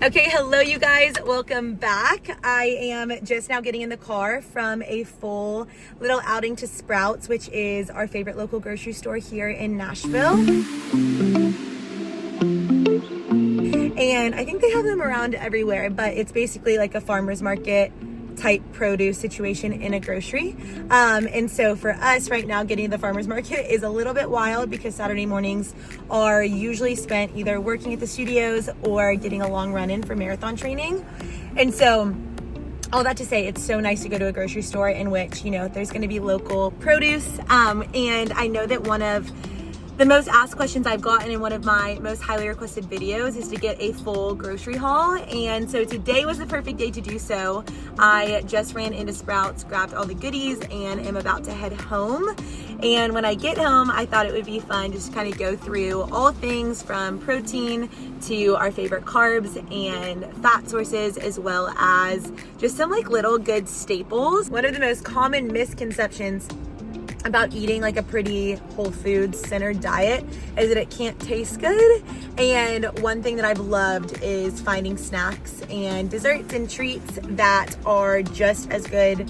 Okay, hello you guys, welcome back. I am just now getting in the car from a full little outing to Sprouts, which is our favorite local grocery store here in Nashville. And I think they have them around everywhere, but it's basically like a farmer's market type produce situation in a grocery. And so for us right now, getting to the farmer's market is a little bit wild because Saturday mornings are usually spent either working at the studios or getting a long run in for marathon training. And so all that to say, it's so nice to go to a grocery store in which, you know, there's going to be local produce. And I know that one of the most asked questions I've gotten in one of my most highly requested videos is to get a full grocery haul. And so today was the perfect day to do so. I just ran into Sprouts, grabbed all the goodies, and am about to head home. And when I get home, I thought it would be fun just to kind of go through all things from protein to our favorite carbs and fat sources, as well as just some like little good staples. One of the most common misconceptions about eating like a pretty whole foods centered diet is that it can't taste good. And one thing that I've loved is finding snacks and desserts and treats that are just as good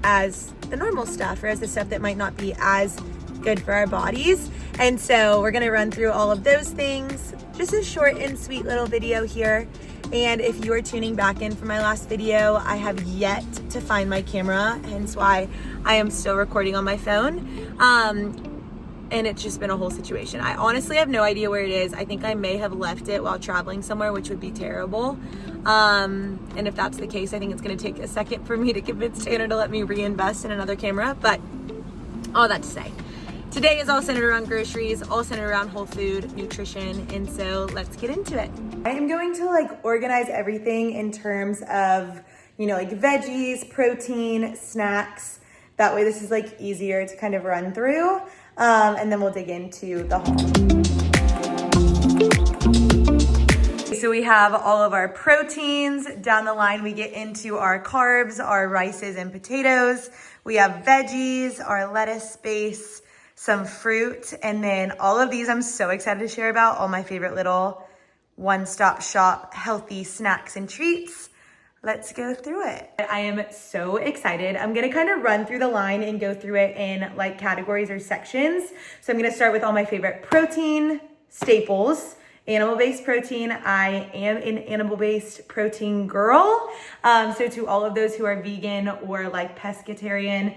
as the normal stuff, or as the stuff that might not be as good for our bodies. And so we're gonna run through all of those things. Just a short and sweet little video here. And if you are tuning back in from my last video, I have yet to find my camera, hence why I am still recording on my phone. And it's just been a whole situation. I honestly have no idea where it is. I think I may have left it while traveling somewhere, which would be terrible. And if that's the case, I think it's gonna take a second for me to convince Tanner to let me reinvest in another camera. But all that to say, today is all centered around groceries, all centered around whole food, nutrition, and so let's get into it. I am going to like organize everything in terms of, you know, like veggies, protein, snacks. That way this is like easier to kind of run through, and then we'll dig into the haul. So we have all of our proteins. Down the line, we get into our carbs, our rices and potatoes. We have veggies, our lettuce base, some fruit, and then all of these I'm so excited to share about, all my favorite little one-stop shop healthy snacks and treats. Let's go through it. I am so excited. I'm gonna kind of run through the line and go through it in like categories or sections. So I'm gonna start with all my favorite protein staples. Animal-based protein. I am an animal-based protein girl. So to all of those who are vegan or like pescatarian,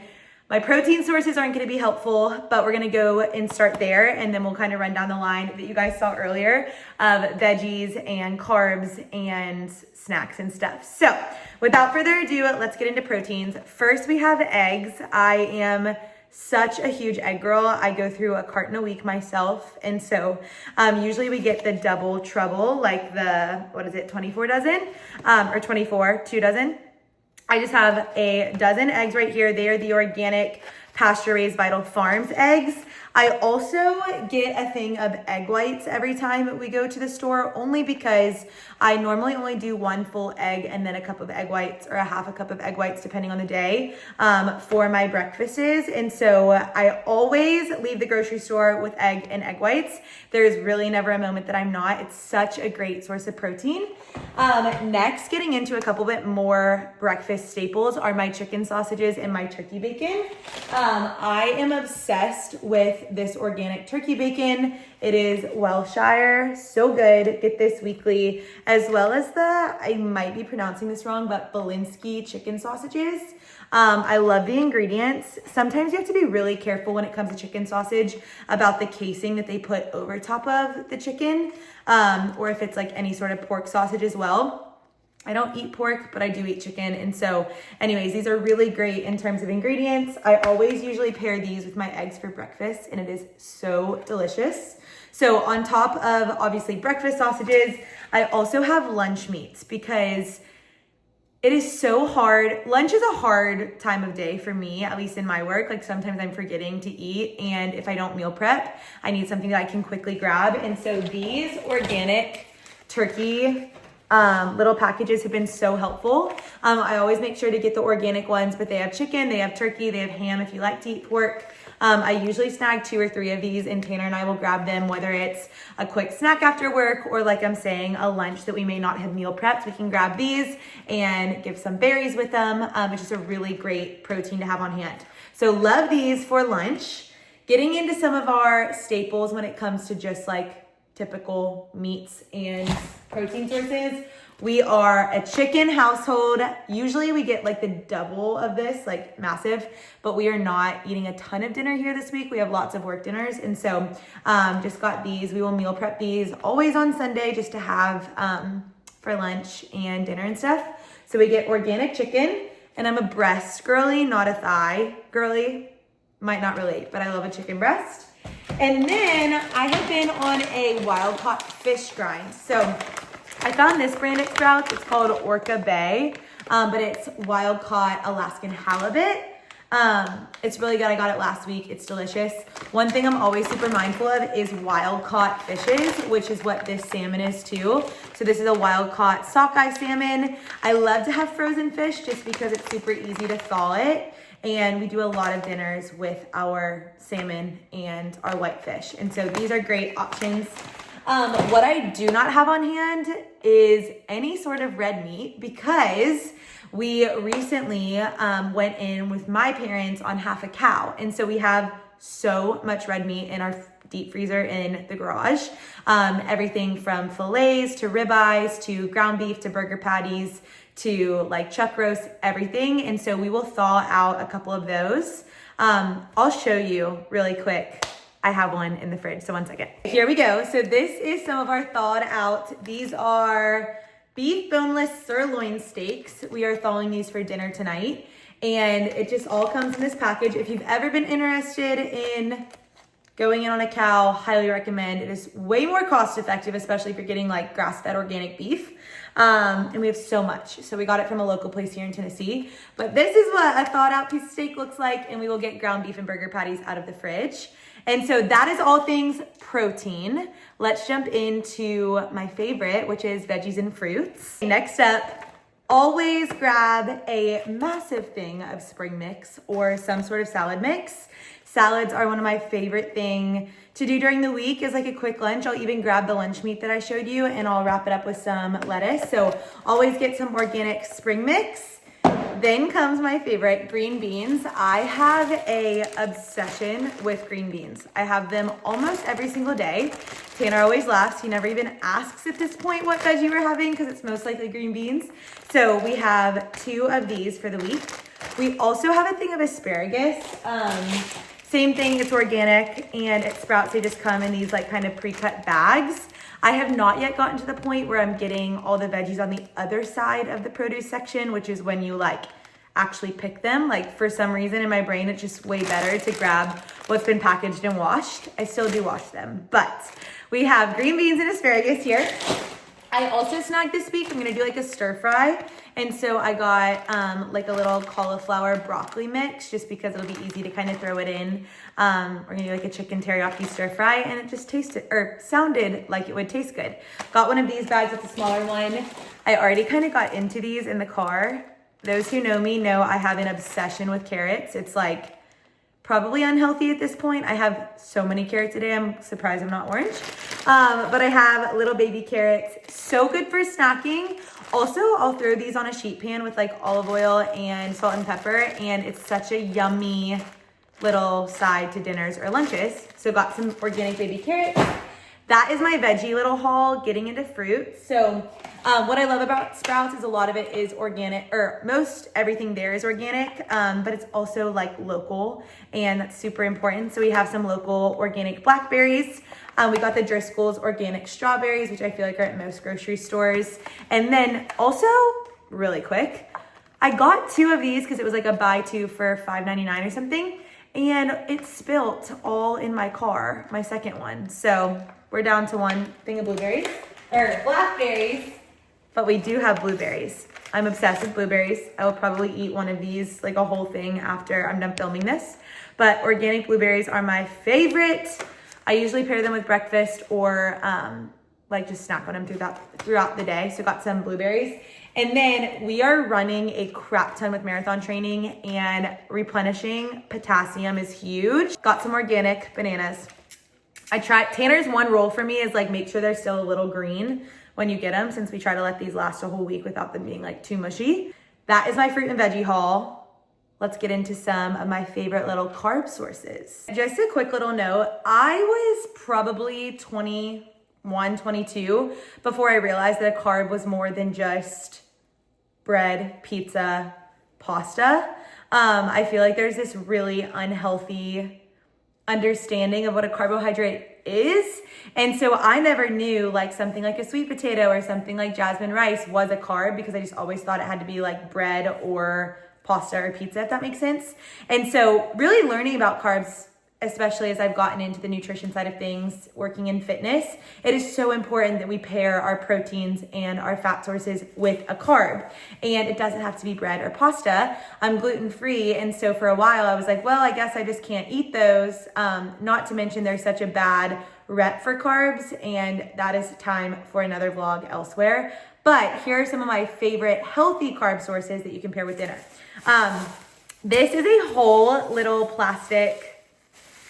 my protein sources aren't going to be helpful, but we're going to go and start there, and then we'll kind of run down the line that you guys saw earlier of veggies and carbs and snacks and stuff. So without further ado, let's get into proteins. First, we have eggs. I am such a huge egg girl. I go through a carton a week myself, and so usually we get the double trouble, like the, 24 dozen, or 24, 2 dozen. I just have a dozen eggs right here. They are the organic pasture-raised Vital Farms eggs. I also get a thing of egg whites every time we go to the store, only because I normally only do one full egg and then a cup of egg whites, or a half a cup of egg whites, depending on the day, for my breakfasts. And so I always leave the grocery store with egg and egg whites. There's really never a moment that I'm not. It's such a great source of protein. Next, getting into a couple bit more breakfast staples are my chicken sausages and my turkey bacon. I am obsessed with this organic turkey bacon. It is Welshire, so good. Get this weekly, as well as the, I might be pronouncing this wrong, but Belinsky chicken sausages. I love the ingredients. Sometimes you have to be really careful when it comes to chicken sausage about the casing that they put over top of the chicken, or if it's like any sort of pork sausage as well. I don't eat pork, but I do eat chicken. And so anyways, these are really great in terms of ingredients. I always usually pair these with my eggs for breakfast, and it is so delicious. So on top of obviously breakfast sausages, I also have lunch meats because it is so hard. Lunch is a hard time of day for me, at least in my work. Like sometimes I'm forgetting to eat, and if I don't meal prep, I need something that I can quickly grab. And so these organic turkey little packages have been so helpful. I always make sure to get the organic ones, but they have chicken, they have turkey, they have ham if you like to eat pork. I usually snag 2 or 3 of these, and Tanner and I will grab them, whether it's a quick snack after work or, like I'm saying, a lunch that we may not have meal prepped. We can grab these and give some berries with them. It's just a really great protein to have on hand. So love these for lunch. Getting into some of our staples when it comes to just like typical meats and protein sources. We are a chicken household. Usually we get like the double of this, like massive, but we are not eating a ton of dinner here this week. We have lots of work dinners. And so just got these. We will meal prep these always on Sunday just to have for lunch and dinner and stuff. So we get organic chicken, and I'm a breast girly, not a thigh girly. Might not relate, but I love a chicken breast. And then I have been on a wild caught fish grind. So I found this brand at Sprouts. It's called Orca Bay, but it's wild caught Alaskan halibut. It's really good. I got it last week. It's delicious. One thing I'm always super mindful of is wild caught fishes, which is what this salmon is too. So this is a wild caught sockeye salmon. I love to have frozen fish just because it's super easy to thaw it. And we do a lot of dinners with our salmon and our whitefish. And so these are great options. What I do not have on hand is any sort of red meat because we recently went in with my parents on half a cow. And so we have so much red meat in our deep freezer in the garage. Everything from fillets to ribeyes to ground beef to burger patties to like chuck roast, everything. And so we will thaw out a couple of those. I'll show you really quick. I have one in the fridge, so one second. Here we go. So this is some of our thawed out. These are beef boneless sirloin steaks. We are thawing these for dinner tonight. And it just all comes in this package. If you've ever been interested in going in on a cow, highly recommend. It is way more cost effective, especially if you're getting like grass-fed organic beef. And we have so much. So we got it from a local place here in Tennessee. But this is what a thawed out piece of steak looks like. And we will get ground beef and burger patties out of the fridge. And so that is all things protein. Let's jump into my favorite, which is veggies and fruits. Next up, always grab a massive thing of spring mix or some sort of salad mix. Salads are one of my favorite thing to do during the week as like a quick lunch. I'll even grab the lunch meat that I showed you and I'll wrap it up with some lettuce. So always get some organic spring mix. Then comes my favorite, green beans. I have a obsession with green beans. I have them almost every single day. Tanner always laughs. He never even asks at this point what veggie we're having because it's most likely green beans. So we have 2 of these for the week. We also have a thing of asparagus. Same thing, it's organic, and at Sprouts they just come in these like kind of pre-cut bags. I have not yet gotten to the point where I'm getting all the veggies on the other side of the produce section, which is when you like actually pick them. Like for some reason in my brain, it's just way better to grab what's been packaged and washed. I still do wash them, but we have green beans and asparagus here. I also snagged this week, I'm gonna do like a stir fry. And so I got like a little cauliflower broccoli mix just because it'll be easy to kind of throw it in. We're gonna do like a chicken teriyaki stir fry and it just tasted or sounded like it would taste good. Got one of these bags, it's a smaller one. I already kind of got into these in the car. Those who know me know I have an obsession with carrots. It's like probably unhealthy at this point. I have so many carrots today. I'm surprised I'm not orange. But I have little baby carrots. So good for snacking. Also, I'll throw these on a sheet pan with like olive oil and salt and pepper. And it's such a yummy little side to dinners or lunches. So got some organic baby carrots. That is my veggie little haul, getting into fruit. So what I love about Sprouts is a lot of it is organic, or most everything there is organic, but it's also like local, and that's super important. So we have some local organic blackberries. We got the Driscoll's organic strawberries, which I feel like are at most grocery stores. And then also, really quick, I got 2 of these because it was like a buy 2 for $5.99 or something, and it spilt all in my car, my second one. So we're down to 1 thing of blueberries, or blackberries, but we do have blueberries. I'm obsessed with blueberries. I will probably eat one of these, like a whole thing after I'm done filming this. But organic blueberries are my favorite. I usually pair them with breakfast or like just snack on them throughout the day. So got some blueberries. And then we are running a crap ton with marathon training, and replenishing potassium is huge. Got some organic bananas. Tanner's one rule for me is like make sure they're still a little green when you get them, since we try to let these last a whole week without them being like too mushy. That is my fruit and veggie haul. Let's get into some of my favorite little carb sources. Just a quick little note, I was probably 21, 22 before I realized that a carb was more than just bread, pizza, pasta. I feel like there's this really unhealthy understanding of what a carbohydrate is. And so I never knew like something like a sweet potato or something like jasmine rice was a carb, because I just always thought it had to be like bread or pasta or pizza, if that makes sense. And so really learning about carbs, especially as I've gotten into the nutrition side of things, working in fitness, it is so important that we pair our proteins and our fat sources with a carb. And it doesn't have to be bread or pasta. I'm gluten-free, and so for a while I was like, well, I guess I just can't eat those. Not to mention there's such a bad rep for carbs, and that is time for another vlog elsewhere. But here are some of my favorite healthy carb sources that you can pair with dinner. This is a whole little plastic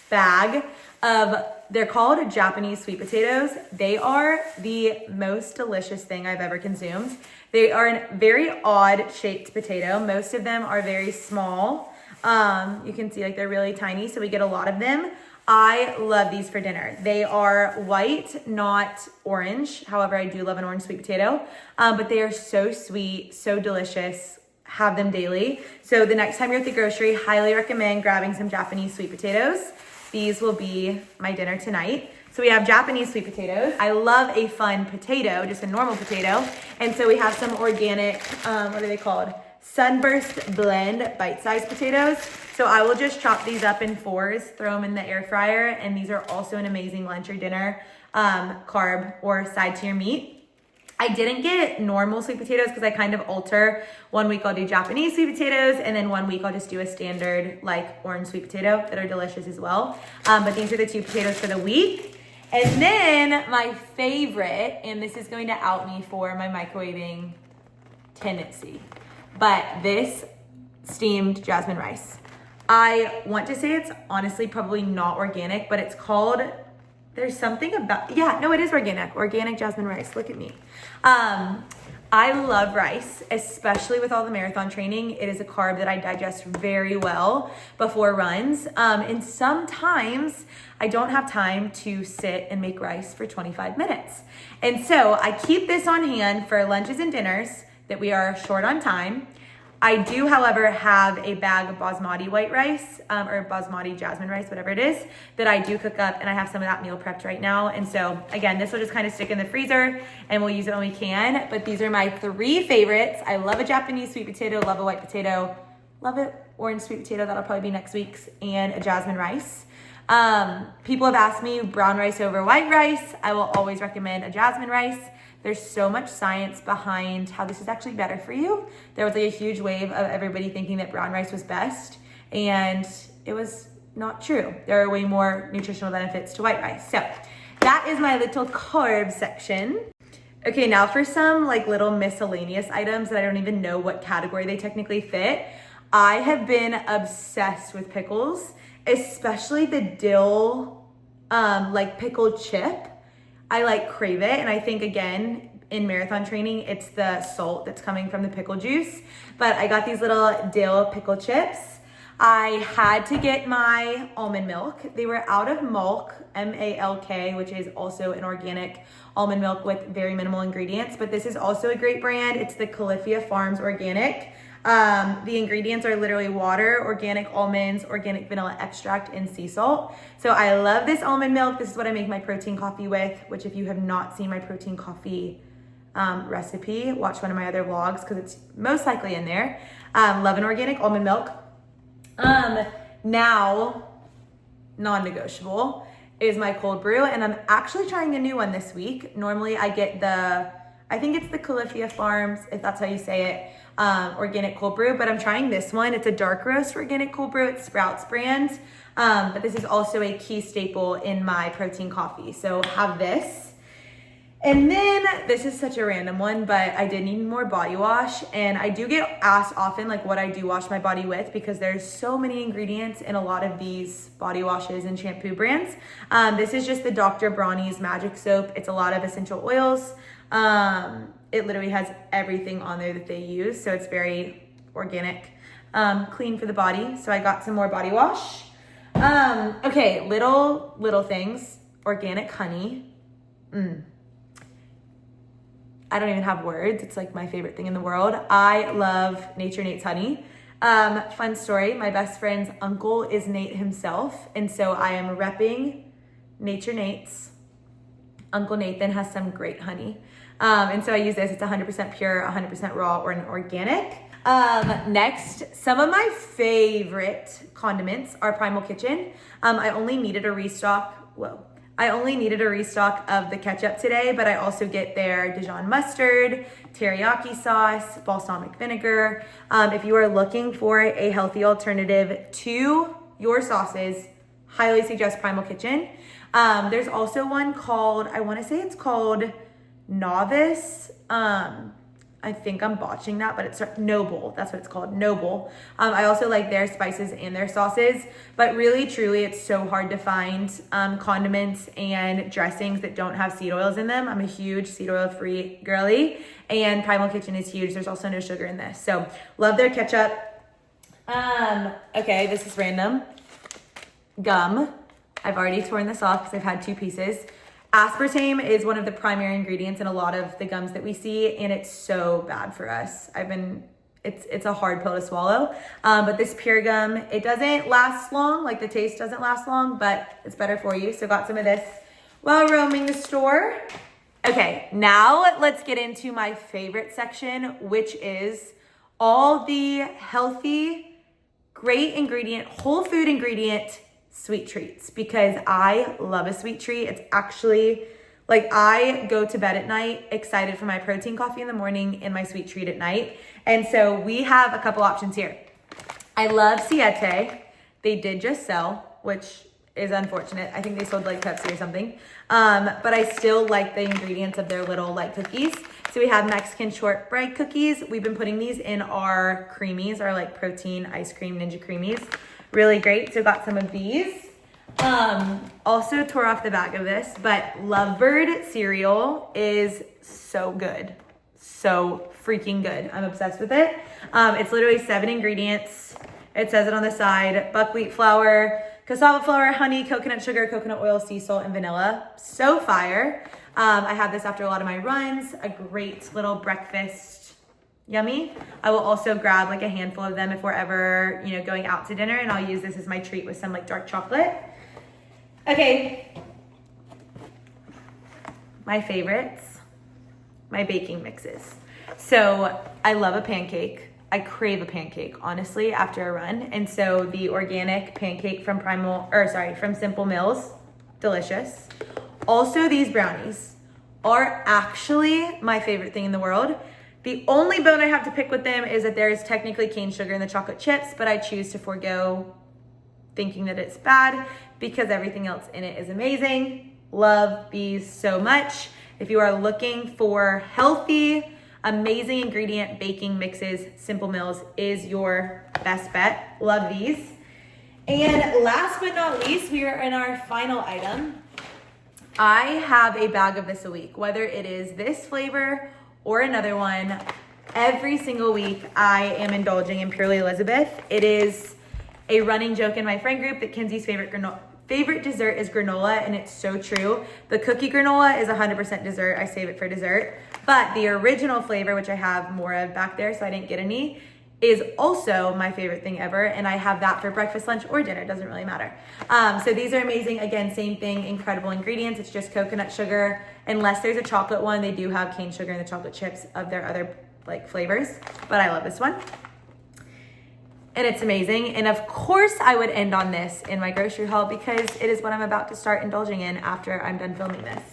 bag of, they're called Japanese sweet potatoes. They are the most delicious thing I've ever consumed. They are a very odd shaped potato. Most of them are very small. You can see like they're really tiny, so we get a lot of them. I love these for dinner. They are white, not orange. However, I do love an orange sweet potato, but they are so sweet, so delicious. Have them daily. So the next time you're at the grocery, highly recommend grabbing some Japanese sweet potatoes. These will be my dinner tonight. So we have Japanese sweet potatoes. I love a fun potato, just a normal potato. And so we have some organic, what are they called? Sunburst blend bite-sized potatoes. So I will just chop these up in fours, throw them in the air fryer. And these are also an amazing lunch or dinner carb or side to your meat. I didn't get normal sweet potatoes because I kind of alter. 1 week I'll do Japanese sweet potatoes, and then 1 week I'll just do a standard like orange sweet potato that are delicious as well. But these are the 2 potatoes for the week. And then my favorite, and this is going to out me for my microwaving tendency, but this steamed jasmine rice. I want to say it's honestly probably not organic, but it's called, there's something about, yeah, no, it is organic jasmine rice. Look at me. I love rice, especially with all the marathon training. It is a carb that I digest very well before runs. And sometimes I don't have time to sit and make rice for 25 minutes. And so I keep this on hand for lunches and dinners that we are short on time. I do, however, have a bag of basmati white rice, or basmati jasmine rice, whatever it is, that I do cook up, and I have some of that meal prepped right now. And so again, this will just kind of stick in the freezer and we'll use it when we can. But these are my 3 favorites. I love a Japanese sweet potato, love a white potato, love it orange sweet potato, that'll probably be next week's, and a jasmine rice. People have asked me brown rice over white rice. I will always recommend a jasmine rice. There's so much science behind how this is actually better for you. There was like a huge wave of everybody thinking that brown rice was best, and it was not true. There are way more nutritional benefits to white rice. So that is my little carb section. Okay, now for some like little miscellaneous items that I don't even know what category they technically fit. I have been obsessed with pickles, especially the dill, like pickle chip. I like crave it, and I think again in marathon training it's the salt that's coming from the pickle juice. But I got these little dill pickle chips. I had to get my almond milk. They were out of Malk, M-A-L-K, which is also an organic almond milk with very minimal ingredients, but this is also a great brand. It's the Califia Farms Organic. The ingredients are literally water, organic almonds, organic vanilla extract, and sea salt. So I love this almond milk. This is what I make my protein coffee with, which if you have not seen my protein coffee recipe, watch one of my other vlogs because it's most likely in there. Love an organic almond milk. Now, non-negotiable is my cold brew, and I'm actually trying a new one this week. Normally I get I think it's the Califia Farms, if that's how you say it, organic cold brew, but I'm trying this one. It's a dark roast organic cold brew. It's Sprouts brand, but this is also a key staple in my protein coffee. So have this. And then this is such a random one, but I did need more body wash, and I do get asked often like what I do wash my body with, because there's so many ingredients in a lot of these body washes and shampoo brands. This is just the Dr. Bronny's Magic Soap. It's a lot of essential oils. It literally has everything on there that they use, so it's very organic, clean for the body. So I got some more body wash. Okay, little things. Organic honey. I don't even have words. It's like my favorite thing in the world. I love Nature Nate's honey. Fun story, my best friend's uncle is Nate himself. And so I am repping Nature Nate's. Uncle Nathan has some great honey. And so I use this. It's 100% pure, 100% raw, or an organic. Next, some of my favorite condiments are Primal Kitchen. I only needed a restock. I only needed a restock of the ketchup today, but I also get their Dijon mustard, teriyaki sauce, balsamic vinegar. If you are looking for a healthy alternative to your sauces, highly suggest Primal Kitchen. There's also one called, I want to say it's called Novice. I think I'm botching that, but it's Noble. That's what it's called, Noble. I also like their spices and their sauces, but really, truly, it's so hard to find condiments and dressings that don't have seed oils in them. I'm a huge seed oil free girly, and Primal Kitchen is huge. There's also no sugar in this. So love their ketchup. Okay, this is random. Gum. I've already torn this off because I've had 2 pieces. Aspartame is one of the primary ingredients in a lot of the gums that we see, and it's so bad for us. It's a hard pill to swallow. But this pure gum, it doesn't last long, like the taste doesn't last long, but it's better for you. So got some of this while roaming the store. Okay, now let's get into my favorite section, which is all the healthy, great ingredient, whole food ingredient sweet treats, because I love a sweet treat. It's actually like I go to bed at night excited for my protein coffee in the morning and my sweet treat at night. And so we have a couple options here. I love Siete. They did just sell, which is unfortunate. I think they sold like Pepsi or something. But I still like the ingredients of their little like cookies. So we have Mexican shortbread cookies. We've been putting these in our creamies, our like protein ice cream ninja creamies. Really great. So got some of these. Also tore off the bag of this, but Lovebird cereal is so good. So freaking good. I'm obsessed with it. It's literally 7 ingredients. It says it on the side: buckwheat flour, cassava flour, honey, coconut sugar, coconut oil, sea salt, and vanilla. So fire. I have this after a lot of my runs. A great little breakfast. Yummy. I will also grab like a handful of them if we're ever, going out to dinner, and I'll use this as my treat with some like dark chocolate. Okay. My favorites, my baking mixes. So I love a pancake. I crave a pancake, honestly, after a run. And so the organic pancake from from Simple Mills, delicious. Also, these brownies are actually my favorite thing in the world. The only bone I have to pick with them is that there is technically cane sugar in the chocolate chips, but I choose to forego thinking that it's bad because everything else in it is amazing. Love these so much. If you are looking for healthy, amazing ingredient baking mixes, Simple Mills is your best bet. Love these. And last but not least, we are in our final item. I have a bag of this a week, whether it is this flavor or another one. Every single week I am indulging in Purely Elizabeth. It is a running joke in my friend group that Kenzie's favorite dessert is granola, and it's so true. The cookie granola is 100% dessert. I save it for dessert. But the original flavor, which I have more of back there, so I didn't get any, is also my favorite thing ever, and I have that for breakfast, lunch, or dinner. It doesn't really matter. So these are amazing. Again, same thing, incredible ingredients. It's just coconut sugar. Unless there's a chocolate one, they do have cane sugar in the chocolate chips of their other like flavors, but I love this one. And it's amazing. And of course I would end on this in my grocery haul because it is what I'm about to start indulging in after I'm done filming this.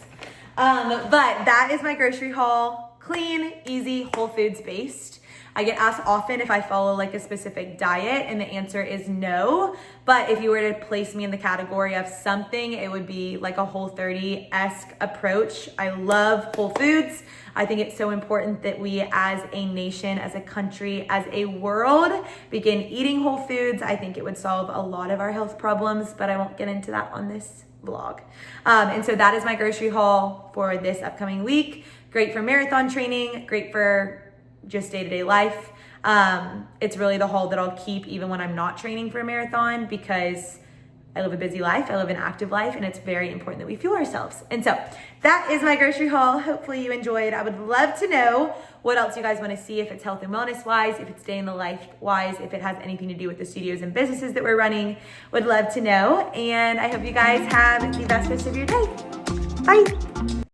But that is my grocery haul. Clean, easy, Whole Foods based. I get asked often if I follow like a specific diet, and the answer is no. But if you were to place me in the category of something, it would be like a Whole30-esque approach. I love whole foods. I think it's so important that we as a nation, as a country, as a world begin eating whole foods. I think it would solve a lot of our health problems, but I won't get into that on this vlog. And so that is my grocery haul for this upcoming week. Great for marathon training, great for just day-to-day life. It's really the haul that I'll keep even when I'm not training for a marathon, because I live a busy life, I live an active life, and it's very important that we fuel ourselves. And so that is my grocery haul. Hopefully you enjoyed. I would love to know what else you guys want to see, if it's health and wellness wise, if it's day in the life wise, if it has anything to do with the studios and businesses that we're running. Would love to know. And I hope you guys have the best rest of your day. Bye.